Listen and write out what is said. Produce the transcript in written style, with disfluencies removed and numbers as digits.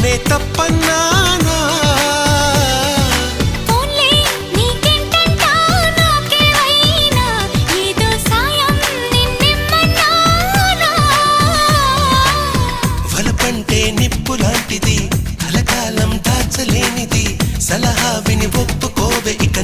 నేనే తప్పన్నానా వలపంటే నిప్పు లాంటిది కలకాలం దాచలేనిది సలహా విని ఒప్పుకోవే ఇక